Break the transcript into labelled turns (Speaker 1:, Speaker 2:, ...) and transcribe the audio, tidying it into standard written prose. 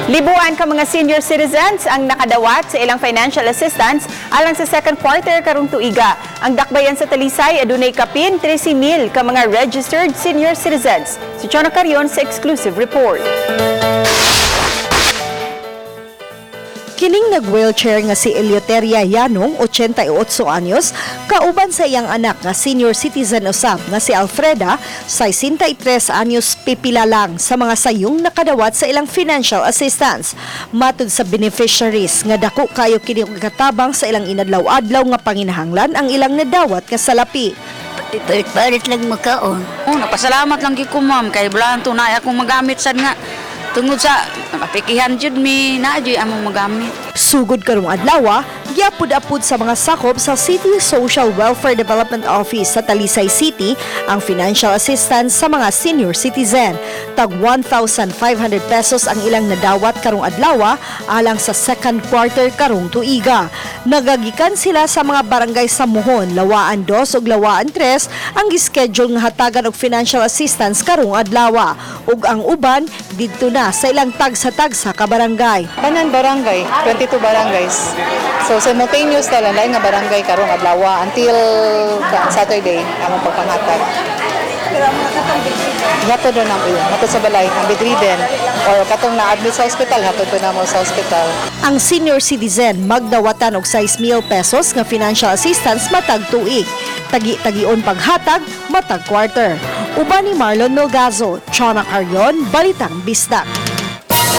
Speaker 1: Libuan ka mga senior citizens ang nakadawat sa ilang financial assistance alang sa second quarter karong tuiga. Ang dakbayan sa Talisay adunay kapin 13,000 ka mga registered senior citizens. Si Chona Carion sa exclusive report.
Speaker 2: Kining nag-wheelchair nga si Eleuteria Yanong, 88 anyos, kauban sa iyang anak nga senior citizen usab nga si Alfreda, 63 anyos, pipila lang sa mga sayong nakadawat sa ilang financial assistance. Matud sa beneficiaries nga dako kayo kini katabang sa ilang inadlaw-adlaw nga panginahanglan ang ilang nadawat nga salapi.
Speaker 3: Palit lang makaon.
Speaker 4: Napasalamat lang ko ma'am kay bulan to na akong magamit sad nga tungod sa mapikihan jud mi na jud among magamit.
Speaker 2: Sugod karong adlaw, giapud-apud sa mga sakop sa City Social Welfare Development Office sa Talisay City ang financial assistance sa mga senior citizen. Tag 1,500 pesos ang ilang nadawat karong adlaw alang sa second quarter karong tuiga. Nagagikan sila sa mga barangay sa Muhon, Lawaan 2 ug Lawaan 3 ang gischedule nga hatagan og financial assistance karong adlaw. Ug ang uban didto na sa ilang tagsa-tagsa ka barangay.
Speaker 5: Tanan barangay, 22 barangays. So simultaneous na lang nga barangay karong adlaw until Saturday among pagpanghatag. Hatod na ang iyo, hatod sa balay, ang bedridden or katong na-admit sa hospital, hatod ko na mo sa hospital.
Speaker 2: Ang senior citizen magdawatan og 6,000 pesos nga financial assistance matag tuig. Tagi-tagion paghatag matag quarter. Uban ni Marlon Melgazo, Chona Carion, Balitang Bisdak.